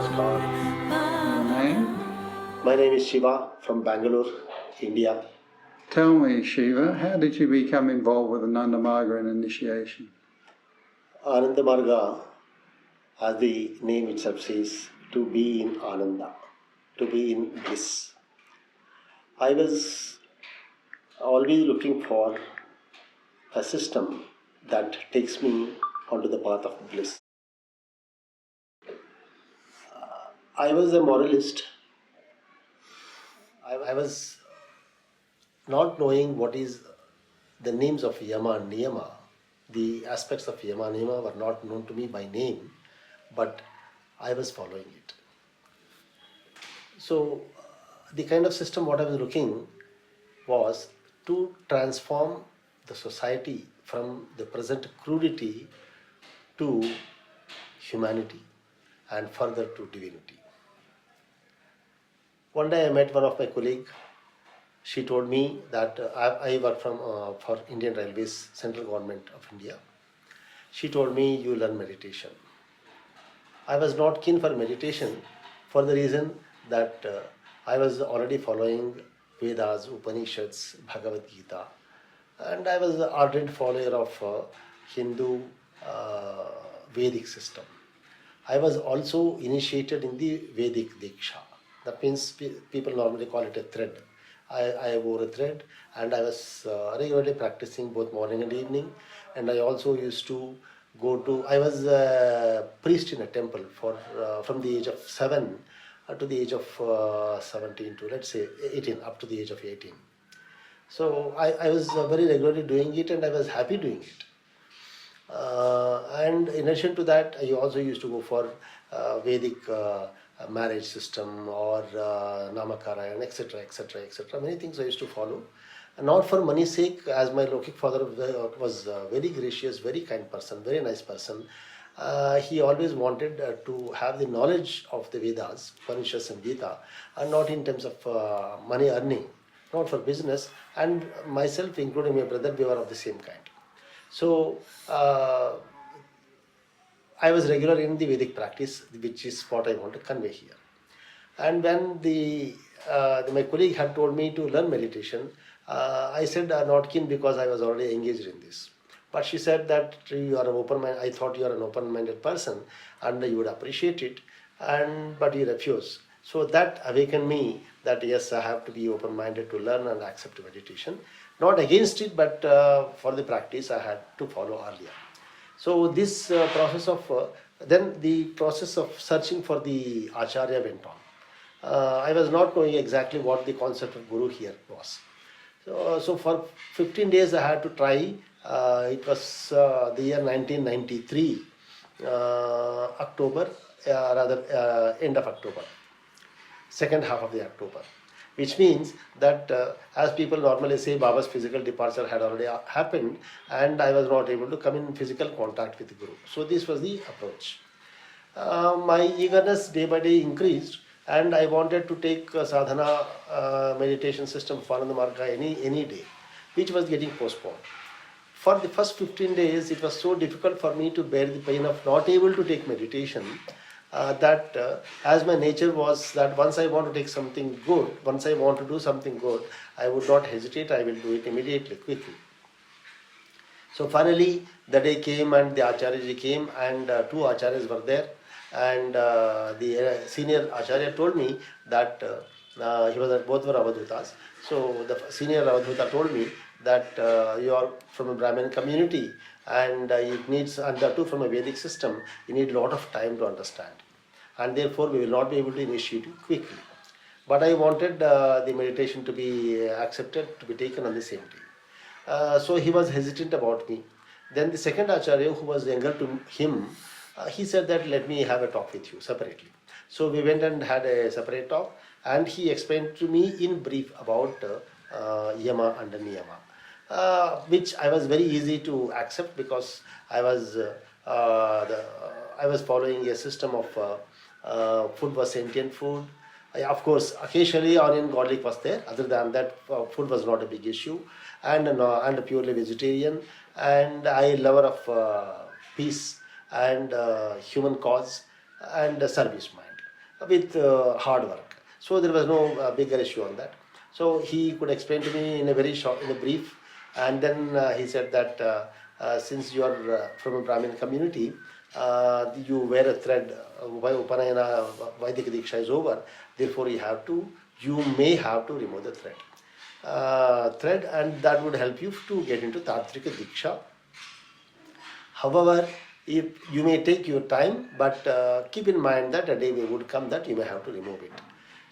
Namaskar. Your name? My name is Shiva from Bangalore, India. Tell me, Shiva, how did you become involved with Ananda Marga and initiation? Ananda Marga, as the name itself says, to be in Ananda, to be in bliss. I was always looking for a system that takes me onto the path of bliss. I was a moralist. I was not knowing what is the names of Yama and Niyama. The aspects of Yama and Niyama were not known to me by name, but I was following it. So, the kind of system what I was looking was to transform the society from the present crudity to humanity and further to divinity. One day I met one of my colleagues. She told me that I work for Indian Railways, central government of India. She told me, you learn meditation. I was not keen for meditation for the reason that I was already following Vedas, Upanishads, Bhagavad Gita, and I was an ardent follower of Hindu Vedic system. I was also initiated in the Vedic Diksha. That means people normally call it a thread. I wore a thread and I was regularly practicing both morning and evening, and I also used to I was a priest in a temple from the age of 7 to the age of 17 to let's say 18, up to the age of 18. So I was very regularly doing it and I was happy doing it. And in addition to that, I also used to go for Vedic marriage system or Namakara and etc. etc. etc. Many things I used to follow. And not for money's sake, as my Lokik father was very gracious, very kind person, very nice person. He always wanted to have the knowledge of the Vedas, Upanishads and Gita, and not in terms of money earning, not for business. And myself, including my brother, we were of the same kind. So, I was regular in the Vedic practice, which is what I want to convey here. And when my colleague had told me to learn meditation, I said not keen because I was already engaged in this. But she said that you are an open-minded. I thought you are an open-minded person and you would appreciate it, but you refuse. So that awakened me that yes, I have to be open-minded to learn and accept meditation. Not against it, but for the practice I had to follow earlier. So this then the process of searching for the Acharya went on. I was not knowing exactly what the concept of Guru here was. So for 15 days I had to try. It was the year 1993, October, end of October, second half of the October. Which means that as people normally say, Baba's physical departure had already happened and I was not able to come in physical contact with the Guru. So this was the approach. My eagerness day by day increased and I wanted to take sadhana meditation system for Ananda Marga any day, which was getting postponed. For the first 15 days, it was so difficult for me to bear the pain of not able to take meditation. As my nature was that once I want to take something good, once I want to do something good, I would not hesitate, I will do it immediately, quickly. So finally, the day came and the Acharya came and two Acharyas were there, and the senior Acharya told me that both were Avadhutas. So the senior Avadhuta told me that you are from a Brahmin community and it needs, and that too from a Vedic system, you need a lot of time to understand. And therefore we will not be able to initiate it quickly. But I wanted the meditation to be accepted, to be taken on the same day. So he was hesitant about me. Then the second Acharya, who was younger to him, he said that let me have a talk with you separately. So we went and had a separate talk and he explained to me in brief about Yama and Niyama, which I was very easy to accept because I was following a system of food was sentient food. Of course, occasionally onion garlic was there. Other than that, food was not a big issue, and purely vegetarian. And I lover of peace and human cause and service mind. with hard work. So there was no bigger issue on that. So he could explain to me in a very short, in a brief, and then he said that since you are from a Brahmin community, you wear a thread. Upanayana Vedic Diksha is over, therefore you may have to remove the thread, and that would help you to get into tantric Diksha. However, if you may take your time, but keep in mind that a day would come that you may have to remove it.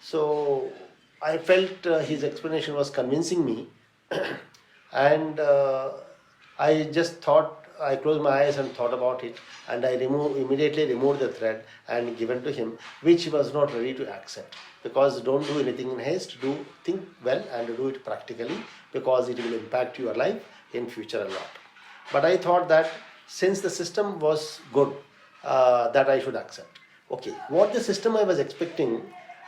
So I felt his explanation was convincing me, and I just thought, I closed my eyes and thought about it, and I immediately removed the thread and given to him, which he was not ready to accept. Because don't do anything in haste, think well and do it practically, because it will impact your life in future a lot. But I thought that since the system was good, that I should accept. Okay, what the system I was expecting,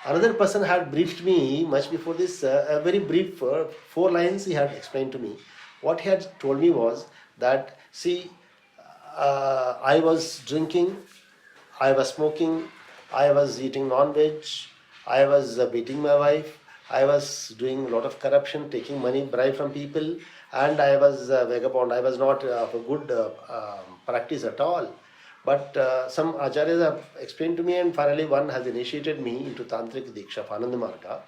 another person had briefed me much before this, a very brief 4 lines he had explained to me. What he had told me was that, see, I was drinking, I was smoking, I was eating non-veg, I was beating my wife, I was doing a lot of corruption, taking money, bribe from people, and I was vagabond. I was not of a good practice at all. But some acharyas have explained to me, and finally one has initiated me into tantric Diksha, Ananda Marga,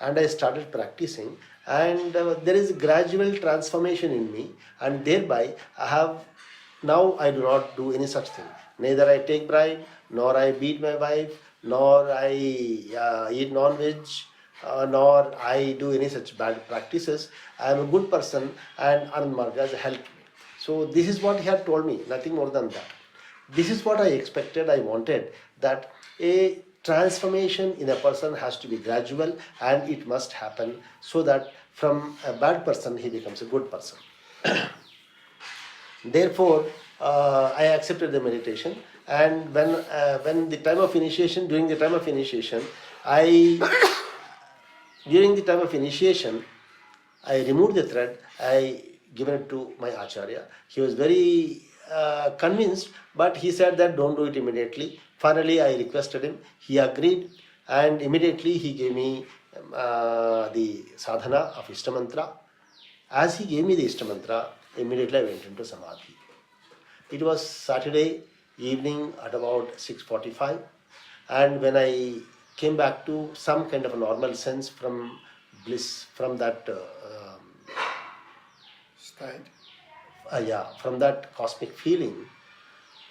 and I started practicing, and there is gradual transformation in me, and thereby now I do not do any such thing. Neither I take bribe, nor I beat my wife, nor I eat non-veg, nor I do any such bad practices. I am a good person, and Anand Marga has helped me. So this is what he had told me, nothing more than that. This is what I expected, I wanted, that a transformation in a person has to be gradual, and it must happen so that from a bad person he becomes a good person. Therefore, I accepted the meditation, and when the time of initiation, during the time of initiation, I removed the thread, I given it to my acharya. He was very convinced, but he said that don't do it immediately. Finally, I requested him, he agreed, and immediately he gave me the sadhana of Ishtamantra. As he gave me the Ishtamantra, immediately I went into samadhi. It was Saturday evening at about 6:45, and when I came back to some kind of a normal sense from bliss, from that State. From that cosmic feeling,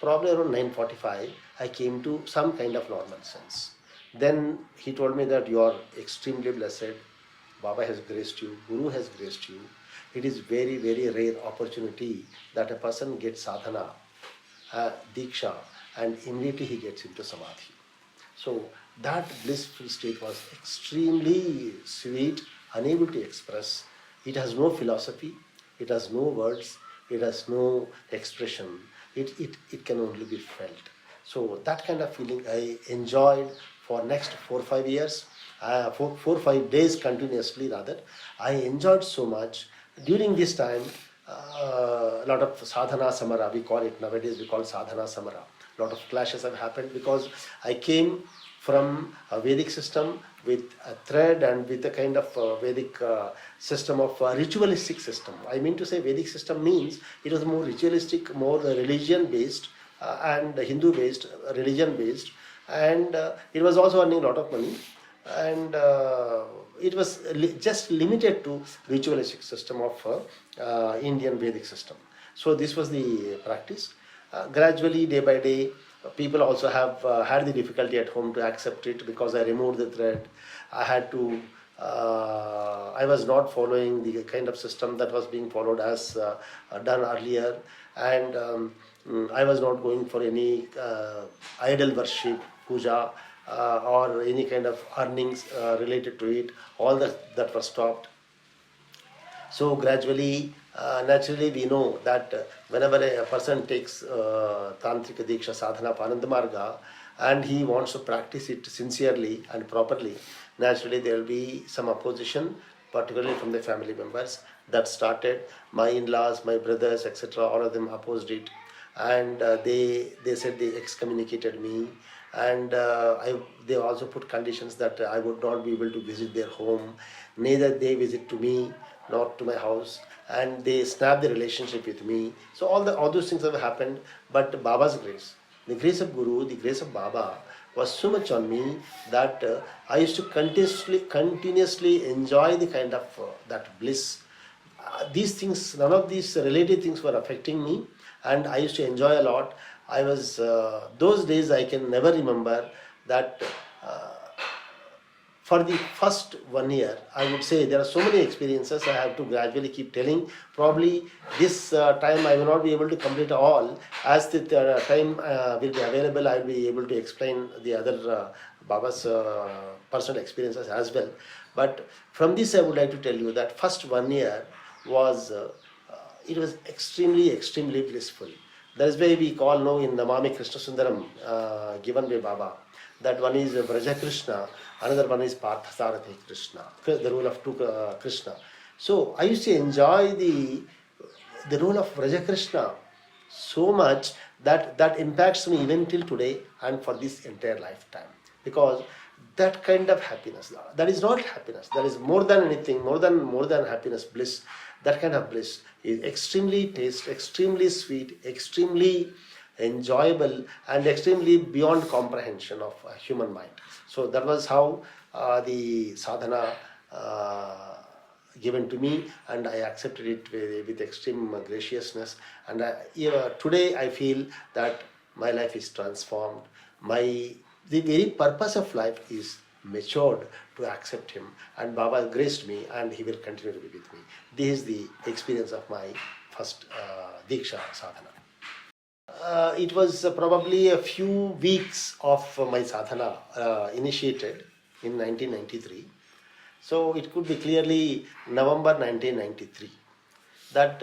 probably around 9:45, I came to some kind of normal sense. Then he told me that you are extremely blessed. Baba has graced you, Guru has graced you. It is very, very rare opportunity that a person gets sadhana, diksha, and immediately he gets into samadhi. So that blissful state was extremely sweet, unable to express. It has no philosophy, it has no words, it has no expression. It can only be felt. So that kind of feeling I enjoyed for next 4-5 years, 4-5 days continuously rather. I enjoyed so much. During this time, a lot of sadhana samara, we call it nowadays, we call sadhana samara. A lot of clashes have happened because I came from a Vedic system with a thread and with a kind of Vedic system of ritualistic system. I mean to say Vedic system means it was more ritualistic, more religion based and Hindu based, religion based, and it was also earning a lot of money, and it was just limited to ritualistic system of Indian Vedic system. So this was the practice. Gradually, day by day, people also have had the difficulty at home to accept it because I removed the thread. I was not following the kind of system that was being followed as done earlier, and I was not going for any idol worship, puja, or any kind of earnings related to it. All that was stopped. So gradually, naturally we know that whenever a person takes tantric diksha sadhana of Ananda Marga and he wants to practice it sincerely and properly, naturally there will be some opposition, particularly from the family members. That started, my in-laws, my brothers, etc., all of them opposed it, and they said they excommunicated me, and they also put conditions that I would not be able to visit their home, neither they visit to me, not to my house, and they snap the relationship with me. So all those things have happened, but Baba's grace, the grace of Guru, the grace of Baba was so much on me that I used to continuously enjoy the kind of that bliss. These things, none of these related things were affecting me, and I used to enjoy a lot. I was those days I can never remember that. For the first 1 year, I would say there are so many experiences I have to gradually keep telling. Probably this time I will not be able to complete all. As the time will be available, I will be able to explain the other Baba's personal experiences as well. But from this, I would like to tell you that first 1 year was it was extremely blissful. That is why we call now in Namami Krishna Sundaram given by Baba. That one is Vraja Krishna, another one is Parthasarathi Krishna, the role of two Krishna. So I used to enjoy the role of Vraja Krishna so much that impacts me even till today and for this entire lifetime. Because that kind of happiness, that is not happiness, that is more than anything, more than happiness, bliss. That kind of bliss is extremely extremely sweet, extremely enjoyable, and extremely beyond comprehension of human mind. So that was how the sadhana given to me, and I accepted it with extreme graciousness. And today I feel that my life is transformed. The very purpose of life is matured to accept him, and Baba graced me, and he will continue to be with me. This is the experience of my first Diksha sadhana. It was probably a few weeks of my sadhana initiated in 1993. So it could be clearly November 1993 that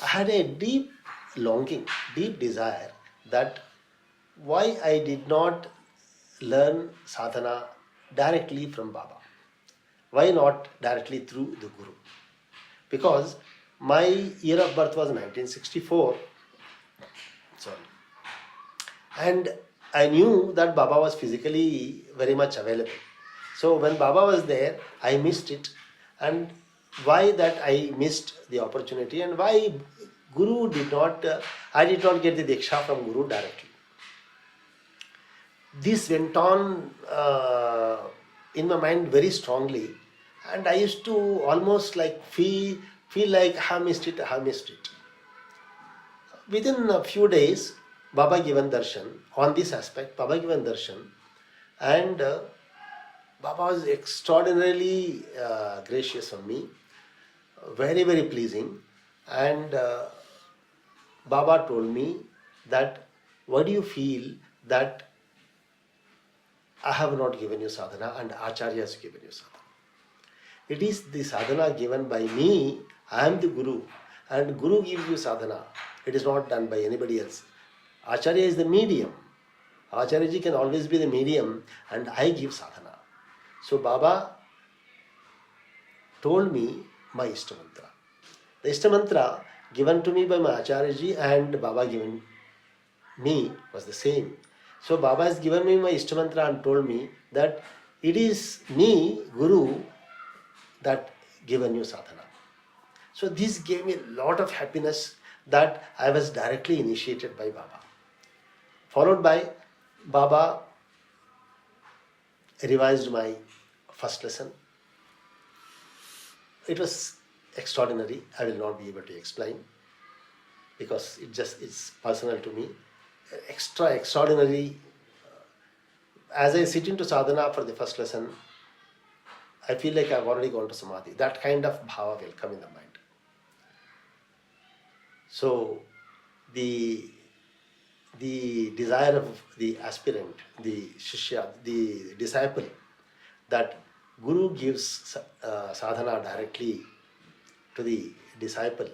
I had a deep longing, deep desire that why I did not learn sadhana directly from Baba. Why not directly through the Guru? Because my year of birth was 1964. Sorry. And I knew that Baba was physically very much available. So when Baba was there, I missed it. And why that I missed the opportunity, and why Guru did not, I did not get the Diksha from Guru directly. This went on in my mind very strongly, and I used to almost like feel like I missed it. Within a few days, Baba given darshan on this aspect. Baba given darshan, and Baba was extraordinarily gracious on me, very pleasing, and Baba told me that why do you feel that I have not given you sadhana and Acharya has given you sadhana? It is the sadhana given by me. I am the Guru, and Guru gives you sadhana. It is not done by anybody else. Acharya is the medium. Acharya ji can always be the medium, and I give sadhana. So Baba told me my Ishta mantra. The Ishta mantra given to me by my Acharya ji and Baba given me was the same. So Baba has given me my Ishta mantra and told me that it is me, Guru, that given you sadhana. So this gave me a lot of happiness that I was directly initiated by Baba. Followed by Baba revised my first lesson. It was extraordinary. I will not be able to explain because it's personal to me. Extraordinary. As I sit into sadhana for the first lesson, I feel like I've already gone to samadhi. That kind of bhava will come in the mind. So the desire of the aspirant, the shishya, the disciple, that Guru gives sadhana directly to the disciple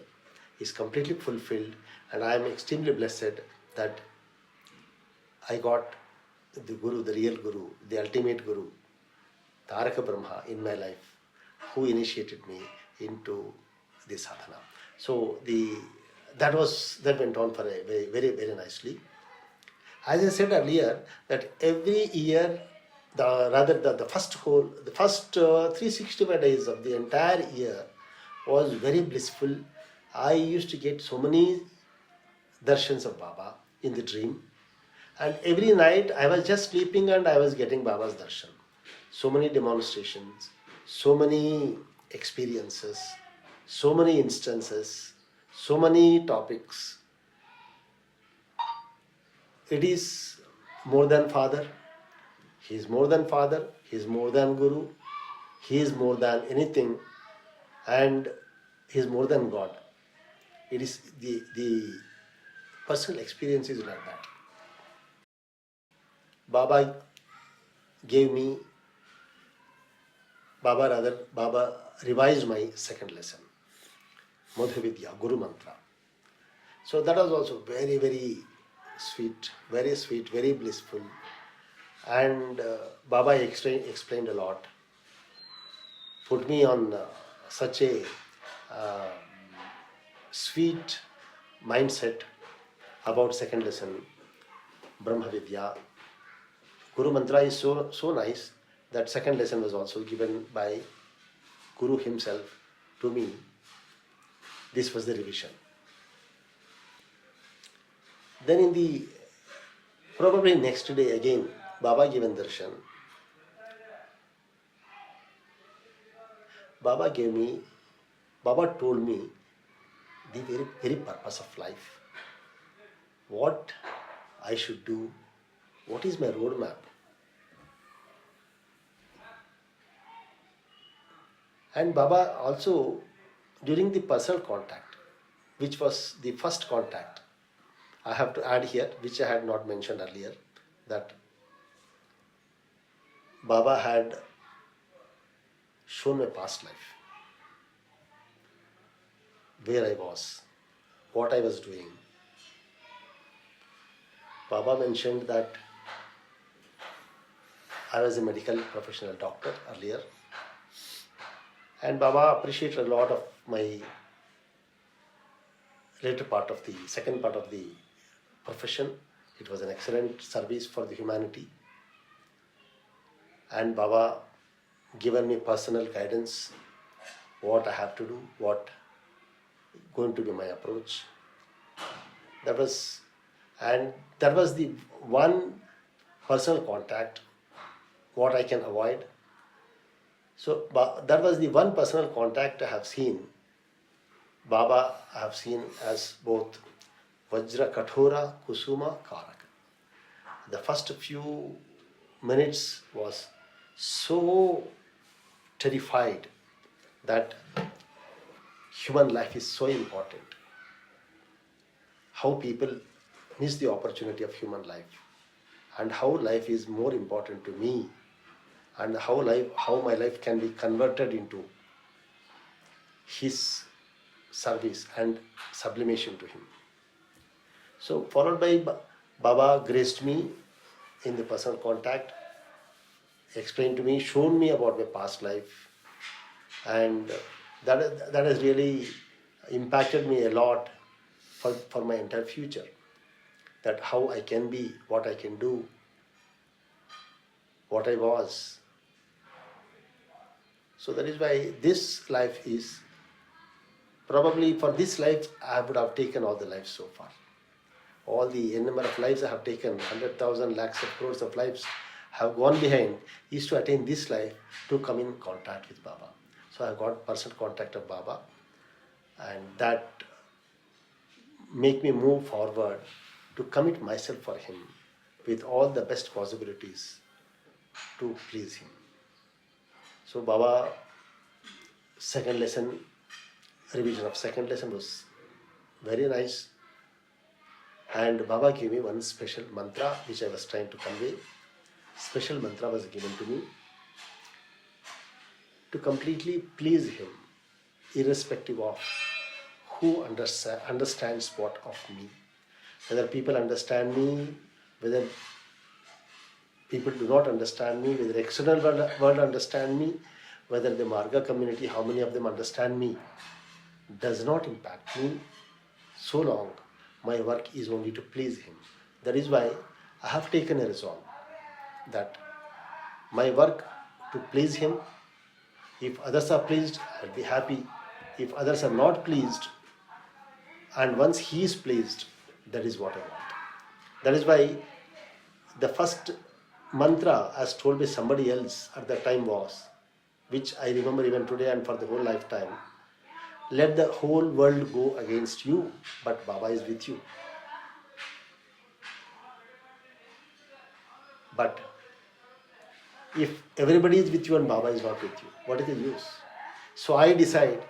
is completely fulfilled, and I am extremely blessed that I got the Guru, the real Guru, the ultimate Guru, Taraka Brahma in my life, who initiated me into the sadhana. So that went on for a very nicely. As I said earlier, that every year, the first 365 days of the entire year was very blissful. I used to get so many Dharshans of Baba in the dream. And every night I was just sleeping and I was getting Baba's darshan. So many demonstrations, so many experiences, so many instances, so many topics. It is more than Father. He is more than Father. He is more than Guru. He is more than anything. And He is more than God. It is the personal experience is like that. Baba gave me, Baba revised my second lesson, Madhavidya, Guru Mantra. So that was also very, very sweet, very blissful. And Baba explained a lot, put me on such a sweet mindset about second lesson, Brahma Vidya. Guru Mantra is so nice that second lesson was also given by Guru himself to me. This was the revision. Then in the probably next day again, Baba given darshan. Baba told me the very purpose of life. What I should do, what is my roadmap. And Baba also, during the personal contact, which was the first contact, I have to add here, which I had not mentioned earlier, that Baba had shown my past life, where I was, what I was doing. Baba mentioned that I was a medical professional doctor earlier, and Baba appreciated a lot of my later part of the second part of the profession. It was an excellent service for the humanity. And Baba given me personal guidance, what I have to do, what going to be my approach. That was the one personal contact, what I can avoid. So that was the one personal contact I have seen. Baba I have seen as both Vajra Kathora Kusuma Karaka. The first few minutes was so terrified that human life is so important. How people miss the opportunity of human life, and how life is more important to me, and how my life can be converted into His service and sublimation to Him. So followed by Baba graced me in the personal contact, explained to me, shown me about my past life, and that has really impacted me a lot for my entire future. That how I can be, what I can do, what I was. So that is why this life is, probably for this life I would have taken all the lives so far. All the number of lives I have taken, 100,000 lakhs of crores of lives have gone behind, is to attain this life to come in contact with Baba. So I have got personal contact of Baba, and that make me move forward to commit myself for Him with all the best possibilities to please Him. So Baba, second lesson, revision of second lesson was very nice. And Baba gave me one special mantra which I was trying to convey. Special mantra was given to me to completely please Him, irrespective of who understands what of me. Whether people understand me, whether people do not understand me, whether the external world understand me, whether the Marga community, how many of them understand me, does not impact me so long. My work is only to please Him. That is why I have taken a resolve that my work to please him. If others are pleased, I'll be happy. If others are not pleased, and once he is pleased, that is what I want. That is why the first mantra, as told by somebody else at that time, was, which I remember even today and for the whole lifetime: let the whole world go against you, but Baba is with you. But if everybody is with you and Baba is not with you, what is the use? So I decide,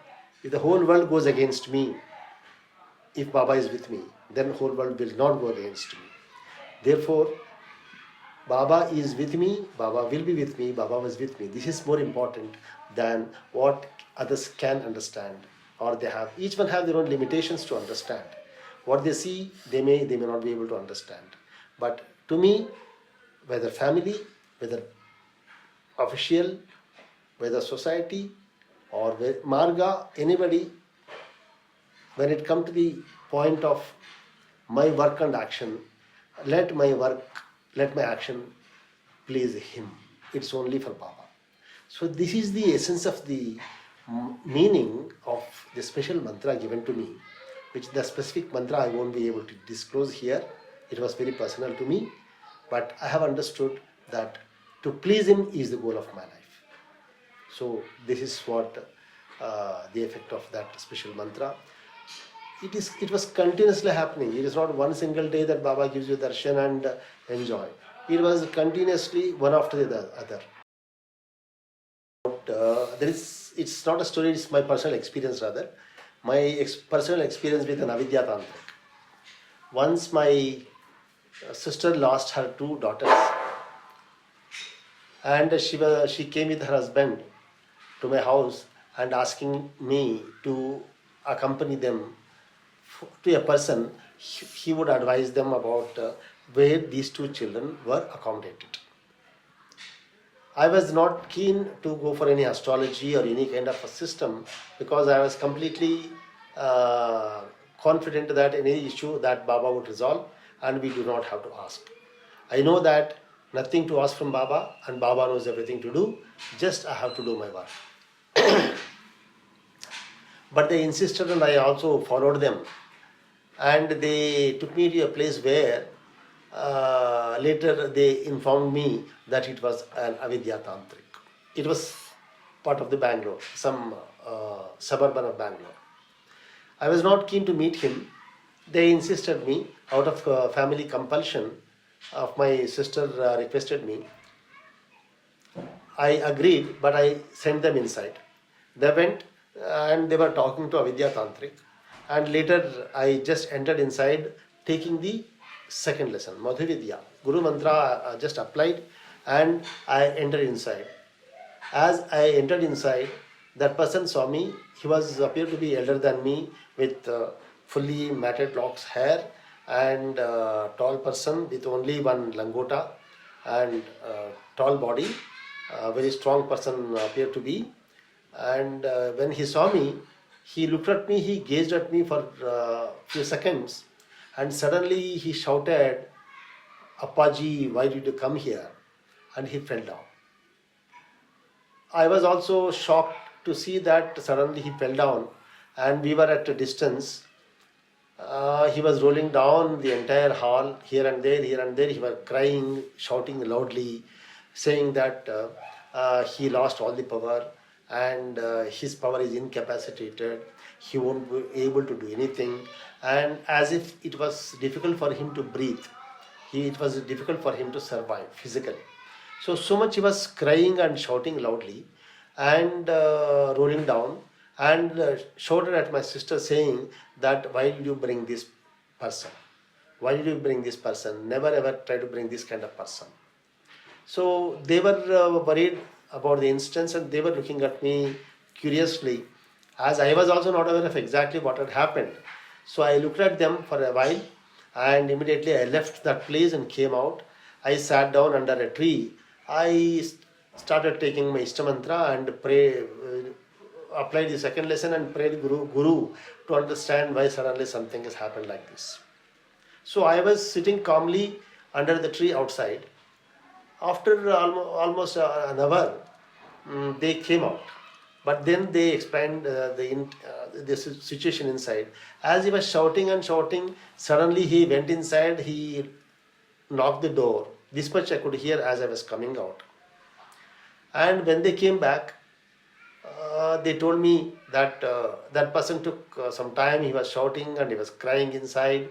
if the whole world goes against me, if Baba is with me, then the whole world will not go against me. Therefore, Baba is with me, Baba will be with me, Baba was with me. This is more important than what others can understand, or they have. Each one have their own limitations to understand. What they see, they may not be able to understand. But to me, whether family, whether official, whether society, or marga, anybody, when it comes to the point of my work and action, let my action please him. It's only for Baba. So this is the essence of the meaning of the special mantra given to me, which the specific mantra I won't be able to disclose here. It was very personal to me, but I have understood that to please him is the goal of my life. So this is what the effect of that special mantra. It was continuously happening. It is not one single day that Baba gives you darshan and enjoy. It was continuously one after the other. It's not a story, it's my personal experience rather. My personal experience with an advidya tantric. Once my sister lost her 2 daughters, and she came with her husband to my house and asking me to accompany them to a person. He would advise them about where these 2 children were accommodated. I was not keen to go for any astrology or any kind of a system, because I was completely confident that any issue that Baba would resolve, and we do not have to ask. I know that nothing to ask from Baba, and Baba knows everything to do, just I have to do my work. But they insisted, and I also followed them, and they took me to a place where later they informed me that it was an avidya tantric. It was part of the Bangalore, some suburban of Bangalore. I was not keen to meet him. They insisted me, out of family compulsion of my sister requested me. I agreed, but I sent them inside. They went and they were talking to avidya tantric, and later I just entered inside taking the second lesson, madhuvidya. Guru mantra just applied, and I entered inside. As I entered inside, that person saw me. He appeared to be elder than me, with fully matted locks hair, and tall person with only one langota and tall body. Very strong person appeared to be. And when he saw me, he looked at me, he gazed at me for a few seconds, and suddenly he shouted, "Appaji, why did you come here?" And he fell down. I was also shocked to see that suddenly he fell down, and we were at a distance. He was rolling down the entire hall, here and there. He was crying, shouting loudly, saying that he lost all the power, and his power is incapacitated. He won't be able to do anything, and as if it was difficult for him to breathe. It was difficult for him to survive physically. So much he was crying and shouting loudly, and rolling down, and shouted at my sister, saying that, "Why did you bring this person? Why did you bring this person? Never ever try to bring this kind of person." So they were worried about the instance, and they were looking at me curiously, as I was also not aware of exactly what had happened. So I looked at them for a while, and immediately I left that place and came out. I sat down under a tree. I started taking my Ishta mantra and applied the second lesson and prayed Guru to understand why suddenly something has happened like this. So I was sitting calmly under the tree outside. After almost an hour, they came out. But then they explained the situation inside. As he was shouting and shouting, suddenly he went inside, he knocked the door. This much I could hear as I was coming out. And when they came back, they told me that that person took some time, he was shouting and he was crying inside.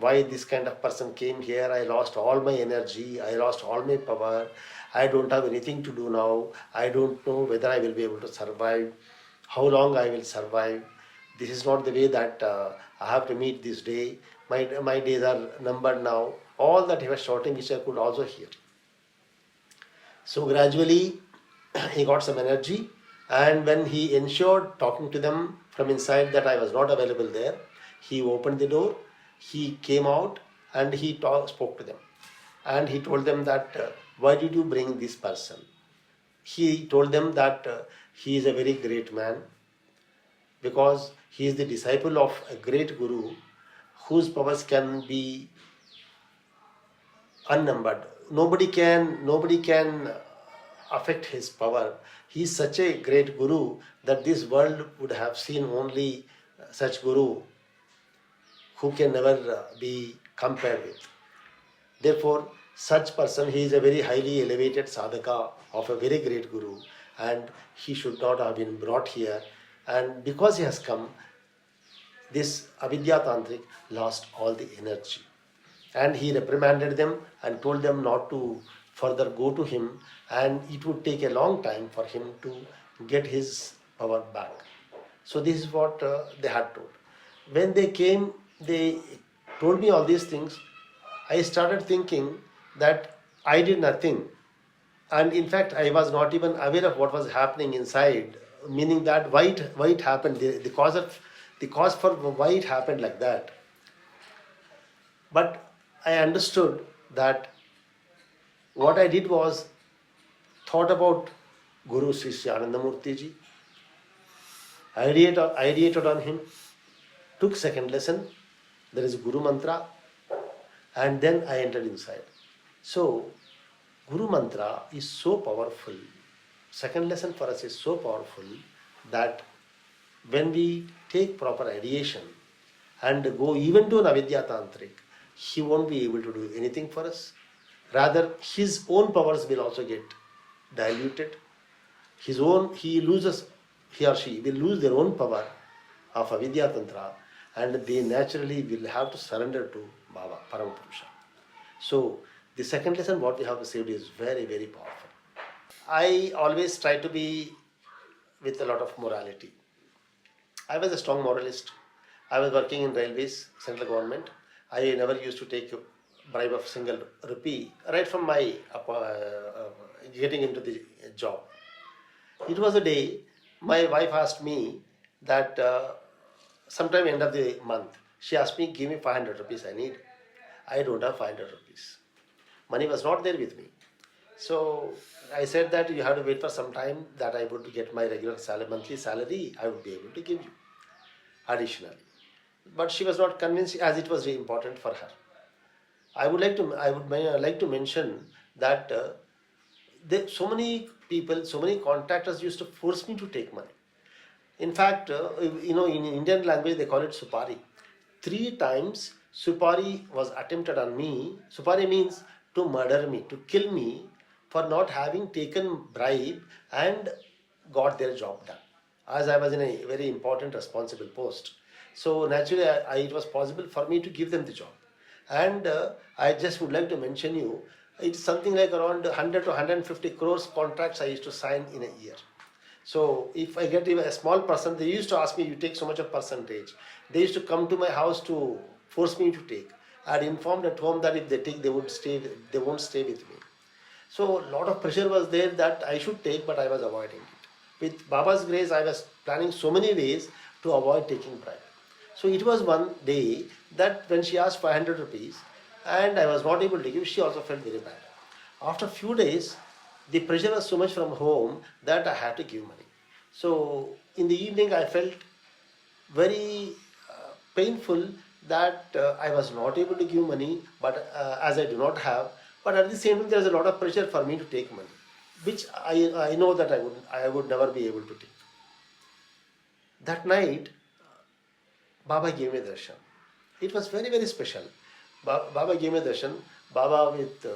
Why this kind of person came here? I lost all my energy, I lost all my power, I don't have anything to do now, I don't know whether I will be able to survive, how long I will survive. This is not the way that I have to meet this day. My days are numbered now. All that he was shouting, which I could also hear. So gradually he got some energy, and when he ensured talking to them from inside that I was not available there, he opened the door, he came out and he spoke to them. And he told them that, why did you bring this person? He told them that he is a very great man because he is the disciple of a great guru whose powers can be unnumbered. Nobody can affect his power. He is such a great guru that this world would have seen only such guru who can never be compared with. Therefore, such person, he is a very highly elevated sadhaka of a very great guru, and he should not have been brought here. And because he has come, this avidya tantric lost all the energy. And he reprimanded them and told them not to further go to him, and it would take a long time for him to get his power back. So this is what they had told. When they came, they told me all these things. I started thinking that I did nothing. And in fact, I was not even aware of what was happening inside, meaning that why it happened, the cause for why it happened like that. But I understood that what I did was thought about Guru Sri Anandamurti ji, ideated on him, took second lesson, there is Guru Mantra, and then I entered inside. So, Guru Mantra is so powerful, second lesson for us is so powerful that when we take proper ideation and go even to an avidya tantric, he won't be able to do anything for us. Rather, his own powers will also get diluted. He or she will lose their own power of avidya tantra, and they naturally will have to surrender to Baba, Paramapurusha. So, the second lesson what we have received is very, very powerful. I always try to be with a lot of morality. I was a strong moralist. I was working in railways, central government. I never used to take a bribe of single rupee right from my getting into the job. It was a day my wife asked me that sometime end of the month, she asked me, give me 500 rupees I need. I don't have 500 rupees. Money was not there with me. So I said that you have to wait for some time that I would get my regular monthly salary, I would be able to give you additionally. But she was not convinced as it was very important for her. I would like to mention that so many people, so many contractors used to force me to take money. In fact, in Indian language they call it supari. 3 times supari was attempted on me. Supari means to murder me, to kill me for not having taken bribe and got their job done, as I was in a very important responsible post. So naturally it was possible for me to give them the job. And I just would like to mention you, it's something like around 100 to 150 crores contracts I used to sign in a year. So if I get even a small percent, they used to ask me, you take so much of percentage. They used to come to my house to force me to take. I had informed at home that if they take, they won't stay with me. So a lot of pressure was there that I should take, but I was avoiding it. With Baba's grace, I was planning so many ways to avoid taking bribe. So it was one day that when she asked 500 rupees and I was not able to give, she also felt very bad. After a few days, the pressure was so much from home that I had to give money. So in the evening, I felt very painful that I was not able to give money, but as I do not have, but at the same time there is a lot of pressure for me to take money, which I know that I would never be able to take. That night, Baba gave me darshan. It was very, very special. Baba gave me darshan. Baba with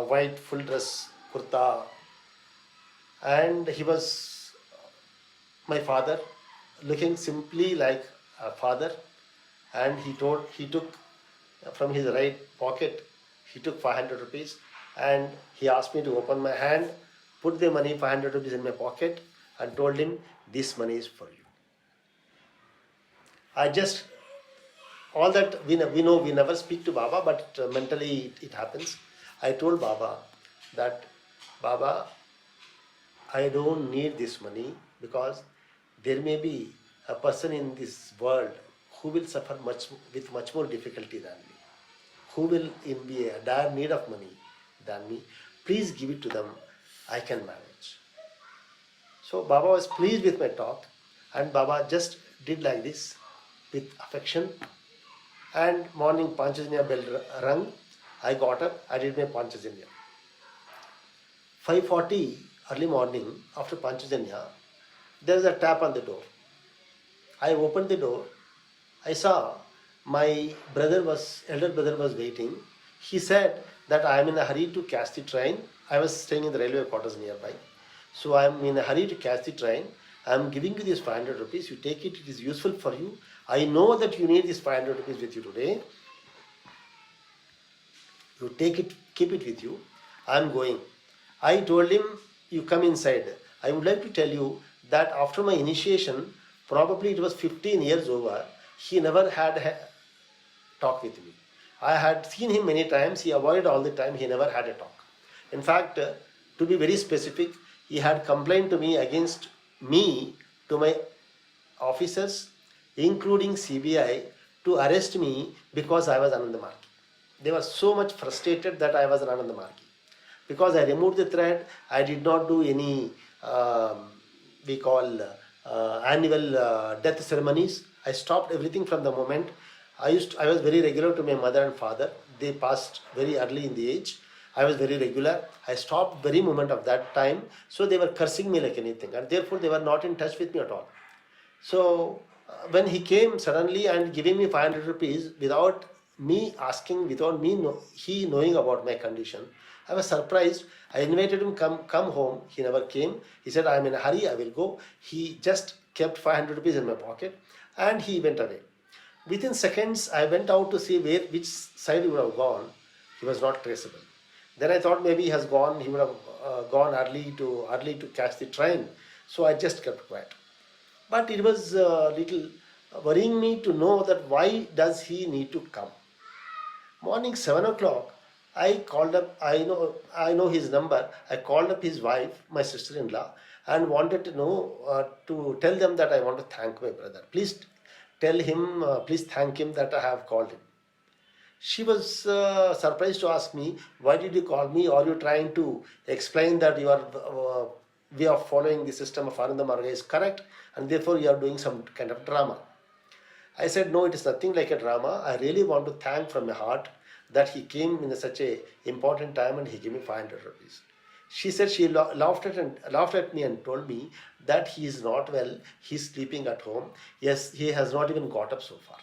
white full dress, kurta, and he was my father, looking simply like a father. And he took from his right pocket, he took 500 rupees, and he asked me to open my hand, put the money 500 rupees in my pocket, and told him, this money is for you. I just, all that we know, we never speak to Baba, but mentally it happens. I told Baba that, Baba, I don't need this money, because there may be a person in this world who will suffer with much more difficulty than me, who will be a dire need of money than me. Please give it to them, I can manage. So Baba was pleased with my talk, and Baba just did like this with affection. And morning Panchajanya bell rang, I got up, I did my Panchajanya. 5:40 early morning after Panchajanya, there is a tap on the door. I opened the door. I saw my elder brother was waiting. He said that I am in a hurry to catch the train. I was staying in the railway quarters nearby. So I am in a hurry to catch the train. I am giving you this 500 rupees. You take it, it is useful for you. I know that you need this 500 rupees with you today. You take it, keep it with you. I am going. I told him, you come inside. I would like to tell you that after my initiation, probably it was 15 years over, he never had a talk with me. I had seen him many times, he avoided all the time, he never had a talk. In fact, to be very specific, he had complained to me against me to my officers, including CBI, to arrest me because I was Anandamargi. They were so much frustrated that I was an Anandamargi. Because I removed the thread, I did not do any, we call annual death ceremonies. I stopped everything from the moment. I was very regular to my mother and father. They passed very early in the age. I was very regular. I stopped very moment of that time. So they were cursing me like anything, and therefore they were not in touch with me at all. So when he came suddenly and giving me 500 rupees without me asking, without he knowing about my condition, I was surprised. I invited him, come home. He never came. He said, I am in a hurry, I will go. He just kept 500 rupees in my pocket and he went away. Within seconds, I went out to see which side he would have gone. He was not traceable. Then I thought maybe he has gone. He would have gone early to catch the train. So I just kept quiet. But it was a little worrying me to know that why does he need to come. Morning 7 o'clock, I called up. I know his number. I called up his wife, my sister-in-law, and wanted to know to tell them that I want to thank my brother. Please tell him. Please thank him that I have called him. She was surprised to ask me, why did you call me? Are you trying to explain that your way of following the system of Ananda Marga is correct and therefore you are doing some kind of drama? I said, no, it is nothing like a drama. I really want to thank from my heart that he came in such a important time and he gave me 500 rupees. She said she laughed at me and told me that he is not well, he is sleeping at home. Yes, he has not even got up so far.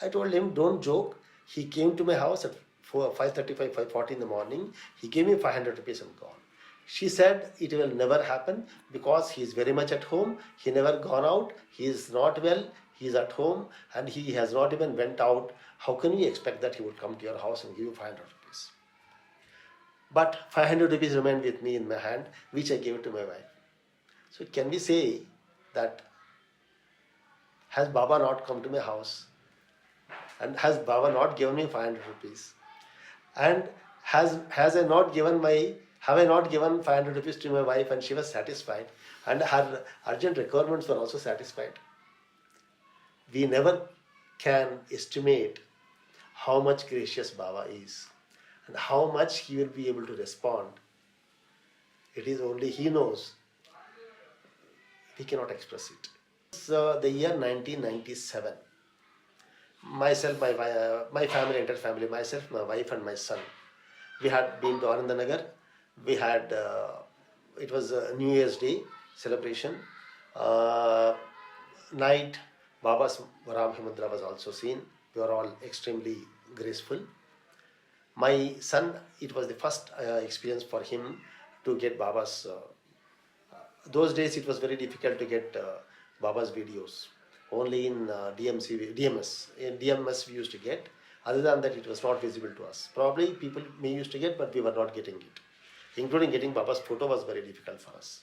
I told him, don't joke. He came to my house at 5:35, 5:40 in the morning. He gave me 500 rupees and gone. She said it will never happen because he is very much at home. He never gone out. He is not well. He is at home and he has not even went out. How can we expect that he would come to your house and give you 500 rupees? But 500 rupees remained with me in my hand, which I gave to my wife. So can we say that has Baba not come to my house? And has Baba not given me 500 rupees? And have I not given 500 rupees to my wife and she was satisfied and her urgent requirements were also satisfied? We never can estimate how much gracious Baba is and how much he will be able to respond. It is only he knows. We cannot express it. It's the year 1997. myself, my family, entire family, myself, my wife and my son. We had been to Anandanagar. We had, it was a New Year's Day celebration. Night, Baba's Varam Mudra was also seen. We were all extremely graceful. My son, it was the first experience for him to get Baba's. Those days it was very difficult to get Baba's videos. Only in DMS. In DMS we used to get. Other than that, it was not visible to us. Probably people may used to get, but we were not getting it. Including getting Baba's photo was very difficult for us.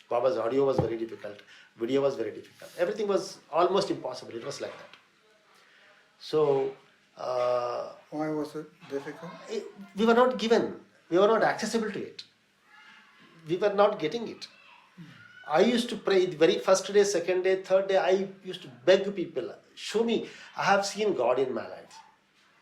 Baba's audio was very difficult. Video was very difficult. Everything was almost impossible. It was like that. So, Why was it difficult? we were not given. We were not accessible to it. We were not getting it. I used to pray the very first day, second day, third day. I used to beg people, show me. I have seen God in my life.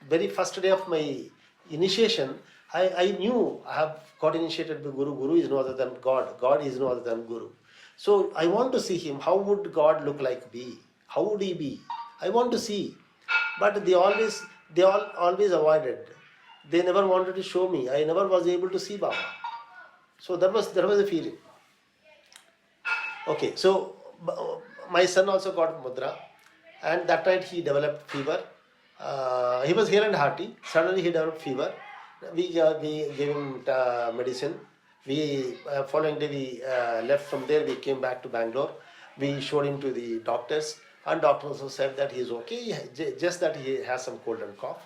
Very first day of my initiation, I knew I have got initiated by Guru. Guru is no other than God. God is no other than Guru. So I want to see him. How would God look like be? How would he be? I want to see. But they all always avoided. They never wanted to show me. I never was able to see Baba. So there was a feeling. Okay, so my son also got mudra, and that night he developed fever. He was hale and hearty. Suddenly he developed fever. We gave him medicine. Following day we left from there. We came back to Bangalore. We showed him to the doctors, and doctors also said that he is okay. Just that he has some cold and cough.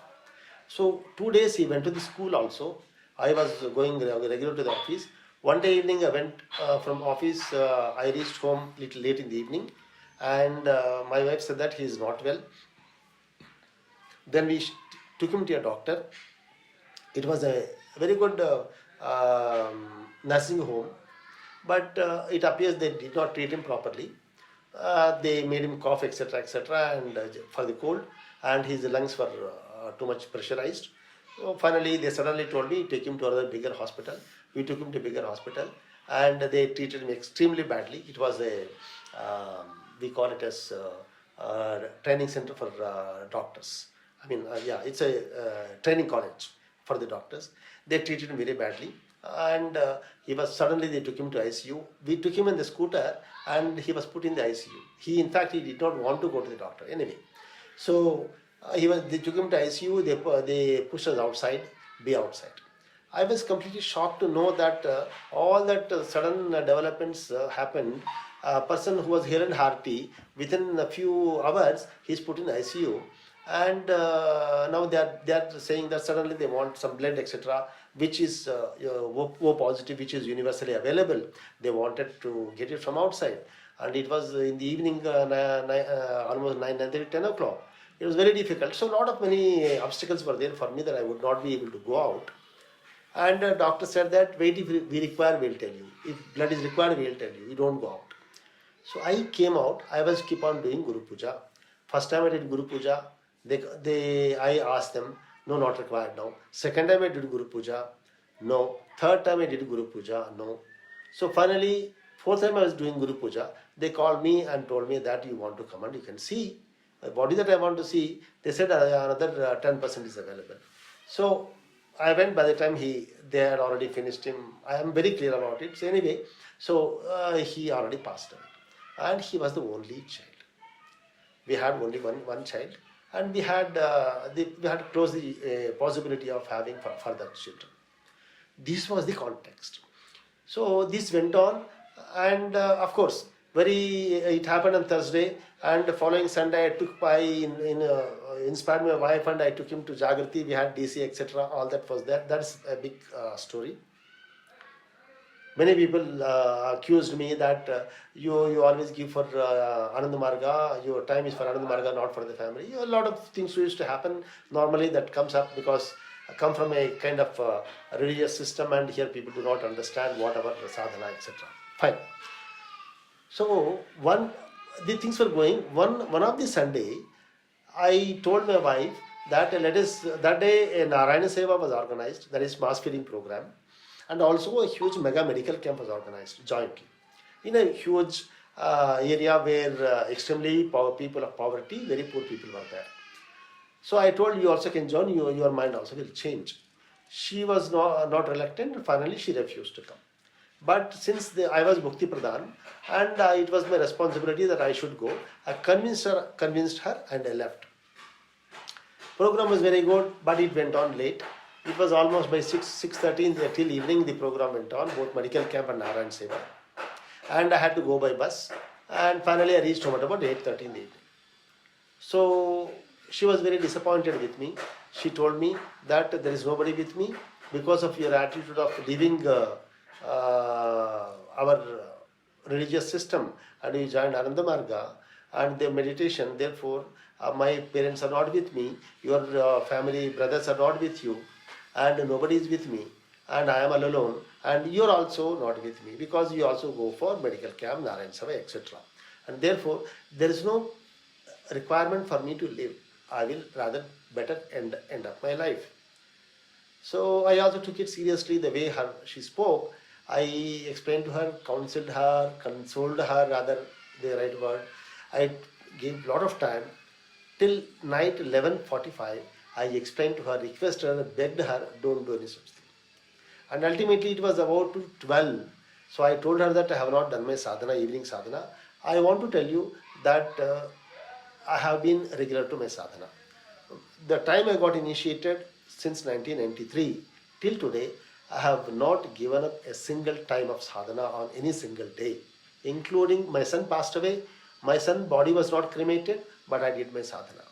So 2 days he went to the school also. I was going regular to the office. One day evening I went from office. I reached home little late in the evening, and my wife said that he is not well. Then we took him to a doctor. It was a very good nursing home, but it appears they did not treat him properly. They made him cough, etc., etc., and for the cold, and his lungs were too much pressurized. So finally, they suddenly told me take him to another bigger hospital. We took him to a bigger hospital, and they treated him extremely badly. It was a we call it as training center for doctors. I mean, it's a training college for the doctors. They treated him very badly, and he was suddenly they took him to ICU. We took him in the scooter, and he was put in the ICU. In fact, he did not want to go to the doctor anyway. So they took him to ICU. They pushed us outside, be outside. I was completely shocked to know that all that sudden developments happened. A person who was hale and hearty, within a few hours, he's put in ICU. And now they are saying that suddenly they want some blood, etc., which is O positive, which is universally available. They wanted to get it from outside, and it was in the evening, almost 9:30, 10 o'clock. It was very difficult. So many obstacles were there for me that I would not be able to go out. And the doctor said that wait, if we require, we'll tell you. If blood is required, we'll tell you. You don't go out. So I came out. I was keep on doing Guru Puja. First time I did Guru Puja. I asked them, no, not required now. Second time I did Guru Puja, no. Third time I did Guru Puja, no. So finally, fourth time I was doing Guru Puja, they called me and told me that you want to come and you can see. The body that I want to see, they said another 10% is available. So I went. By the time they had already finished him. I am very clear about it. So anyway, he already passed away. And he was the only child. We had only one child. And we had closed the possibility of having further children. This was the context. So this went on, and of course, it happened on Thursday, and the following Sunday I took inspired my wife, and I took him to Jagrati. We had DC, etc. All that was there. That's a big story. Many people accused me that you always give for Ananda Marga, your time is for Ananda Marga, not for the family. A lot of things used to happen normally that comes up because I come from a kind of religious system, and here people do not understand whatever sadhana, etc. Fine. So the things were going. One of the Sunday, I told my wife that that day a Narayana Seva was organized, that is mass feeding program. And also a huge mega medical camp was organized jointly in a huge area where extremely people of poverty, very poor people were there. So I told you also can join, your mind also will change. She was not reluctant, finally she refused to come. But since I was Bhukti Pradhan and it was my responsibility that I should go, I convinced her and I left. Program was very good, but it went on late. It was almost by 6:30 till evening the program went on, both medical camp and Narayan Seva. And I had to go by bus. And finally I reached home at about 8:30 in the evening. So she was very disappointed with me. She told me that there is nobody with me because of your attitude of leaving our religious system and you joined Ananda Marga and the meditation. Therefore, my parents are not with me, your family, brothers are not with you, and nobody is with me, and I am all alone, and you are also not with me because you also go for medical camp, Narayan Seva, etc. And therefore, there is no requirement for me to live. I will rather better end up my life. So I also took it seriously the way she spoke. I explained to her, counseled her, consoled her, rather the right word. I gave a lot of time. Till night 11:45, I explained to her, requested her, begged her, don't do any such thing. And ultimately it was about 12. So I told her that I have not done my sadhana, evening sadhana. I want to tell you that I have been regular to my sadhana. The time I got initiated since 1993 till today, I have not given up a single time of sadhana on any single day, including my son passed away. My son's body was not cremated, but I did my sadhana.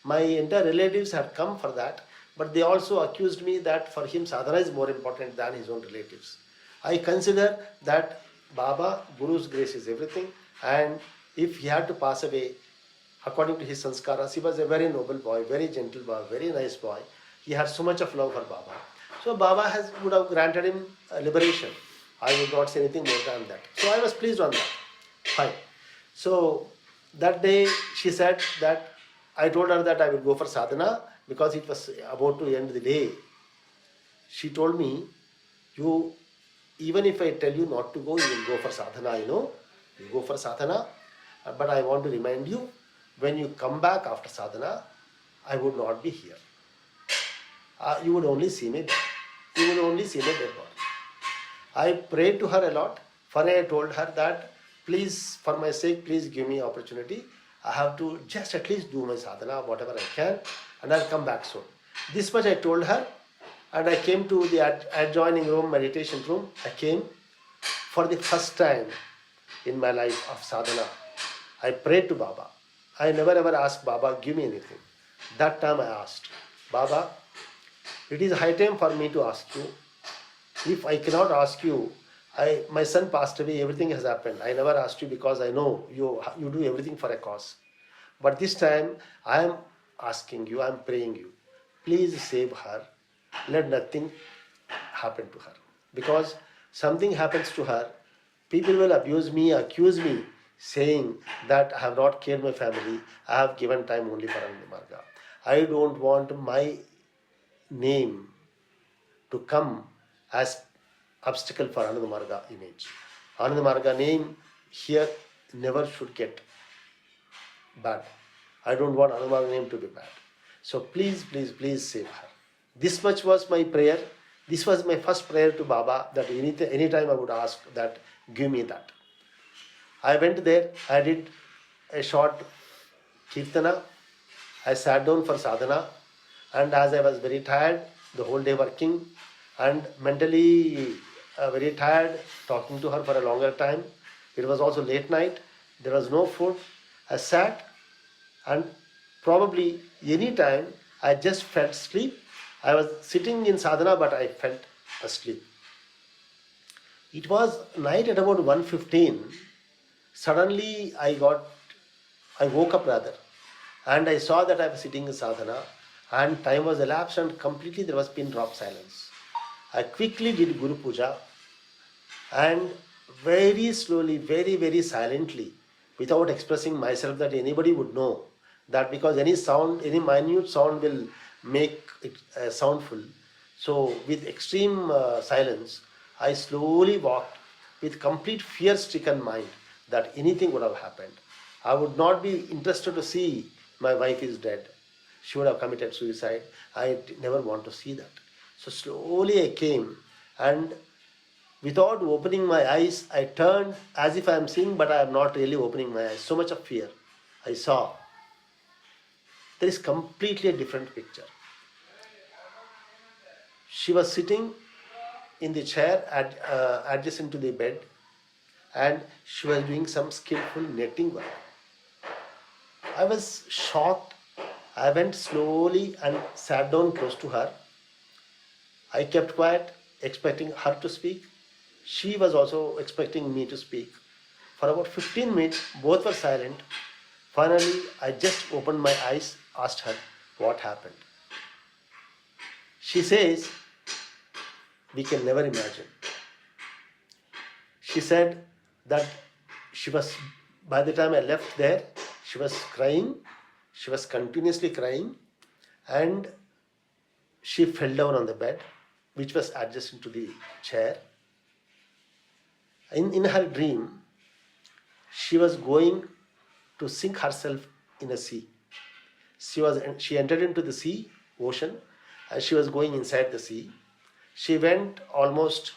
My entire relatives had come for that, but they also accused me that for him sadhana is more important than his own relatives. I consider that Baba, Guru's grace is everything, and if he had to pass away, according to his sanskaras, he was a very noble boy, very gentle boy, very nice boy. He had so much of love for Baba. So Baba would have granted him liberation. I would not say anything more than that. So I was pleased on that. Fine. So that day she said that I told her that I will go for sadhana because it was about to end the day. She told me, you, even if I tell you not to go, you will go for sadhana, you go for sadhana. But I want to remind you, when you come back after sadhana, I would not be here. You would only see me dead. You would only see me dead body. I prayed to her a lot. Finally, I told her that, please, for my sake, please give me opportunity. I have to just at least do my sadhana, whatever I can, and I'll come back soon. This much I told her, and I came to the adjoining room, meditation room. I came for the first time in my life of sadhana. I prayed to Baba. I never ever asked Baba, give me anything. That time I asked, Baba, it is high time for me to ask you. If I cannot ask you, my son passed away, everything has happened. I never asked you because I know you do everything for a cause. But this time I am asking you, I am praying you, please save her. Let nothing happen to her. Because something happens to her, people will abuse me, accuse me, saying that I have not cared my family, I have given time only for Ananda Marga. I don't want my name to come as obstacle for Ananda Marga image. Ananda Marga name here never should get bad. I don't want Ananda Marga name to be bad. So please, please, please save her. This much was my prayer. This was my first prayer to Baba, that any time I would ask that, give me that. I went there, I did a short kirtana, I sat down for sadhana, and as I was very tired, the whole day working, and mentally very tired, talking to her for a longer time. It was also late night, there was no food. I sat, and probably any time I just felt sleep. I was sitting in sadhana, but I felt asleep. It was night at about 1:15. Suddenly I woke up rather, and I saw that I was sitting in sadhana, and time was elapsed, and completely there was pin drop silence. I quickly did Guru Puja, and very slowly, very, very silently, without expressing myself that anybody would know, that because any sound, any minute sound will make it soundful. So with extreme silence, I slowly walked with complete fear-stricken mind that anything would have happened. I would not be interested to see my wife is dead. she would have committed suicide. I never want to see that. So slowly I came, and without opening my eyes, I turned as if I am seeing, but I am not really opening my eyes. So much of fear I saw. There is completely a different picture. She was sitting in the chair adjacent to the bed, and she was doing some skillful knitting work. I was shocked. I went slowly and sat down close to her. I kept quiet, expecting her to speak. She was also expecting me to speak. For about 15 minutes, both were silent. Finally, I just opened my eyes, asked her what happened. She says, we can never imagine. She said that by the time I left there, she was crying. She was continuously crying, and she fell down on the bed, which was adjacent to the chair. In her dream, she was going to sink herself in a sea. She entered into the sea, ocean, and she was going inside the sea. She went almost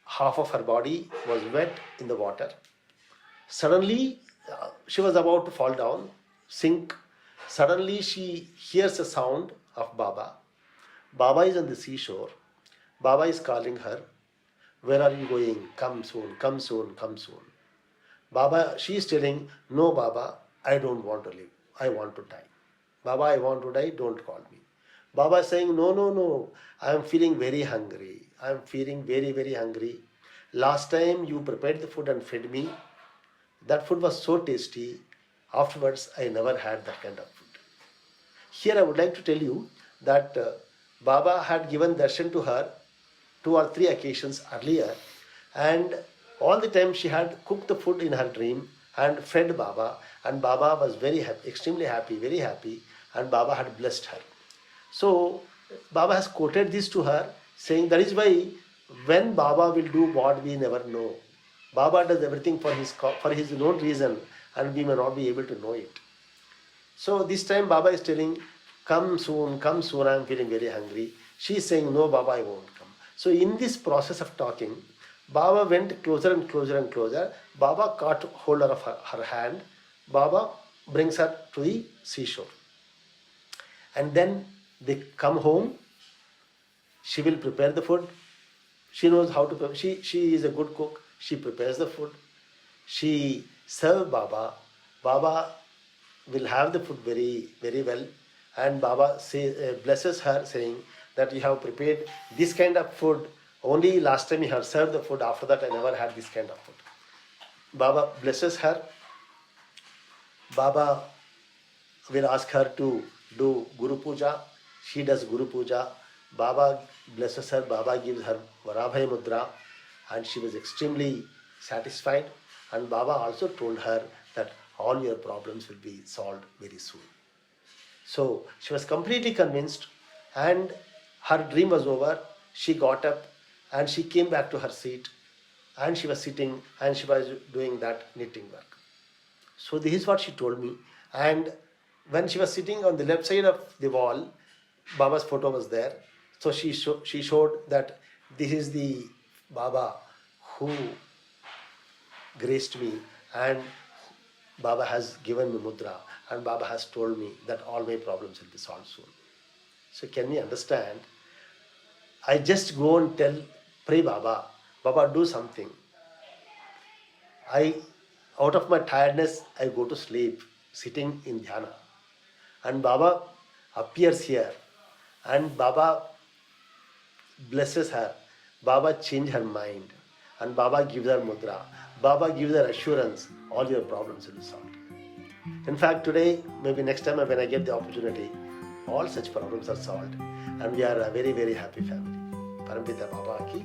half of her body was wet in the water. Suddenly, she was about to fall down, sink. Suddenly, she hears a sound of Baba. Baba is on the seashore. Baba is calling her. Where are you going? Come soon, come soon, come soon. Baba, she is telling, no Baba, I don't want to live. I want to die. Baba, I want to die, don't call me. Baba is saying, no, I am feeling very hungry. I am feeling very, very hungry. Last time you prepared the food and fed me. That food was so tasty. Afterwards, I never had that kind of food. Here I would like to tell you that Baba had given darshan to her 2 or 3 occasions earlier, and all the time she had cooked the food in her dream and fed Baba, and Baba was very happy, extremely happy, very happy, and Baba had blessed her. So Baba has quoted this to her, saying that is why when Baba will do what we never know. Baba does everything for his known reason, and we may not be able to know it. So this time Baba is telling, come soon, I am feeling very hungry. She is saying, no Baba, I won't come. So in this process of talking, Baba went closer and closer and closer. Baba caught hold of her hand. Baba brings her to the seashore. And then they come home. She will prepare the food. She knows how to prepare. She is a good cook. She prepares the food. She serves Baba. Baba will have the food very, very well. And Baba blesses her, saying that you have prepared this kind of food. Only last time you have served the food. After that, I never had this kind of food. Baba blesses her. Baba will ask her to do Guru Puja. She does Guru Puja. Baba blesses her. Baba gives her Varabhaya Mudra. And she was extremely satisfied. And Baba also told her that all your problems will be solved very soon. So she was completely convinced, and her dream was over. She got up and she came back to her seat, and she was sitting and she was doing that knitting work. So this is what she told me. And when she was sitting on the left side of the wall, Baba's photo was there. So she showed that this is the Baba who graced me, and Baba has given me mudra, and Baba has told me that all my problems will be solved soon. So can we understand? I just go and pray Baba, Baba, do something. Out of my tiredness, I go to sleep, sitting in dhyana. And Baba appears here, and Baba blesses her. Baba changes her mind, and Baba gives her mudra. Baba gives her assurance, all your problems will be solved. In fact, today, maybe next time when I get the opportunity, all such problems are solved, and we are a very, very happy family. Parampita Baba ki.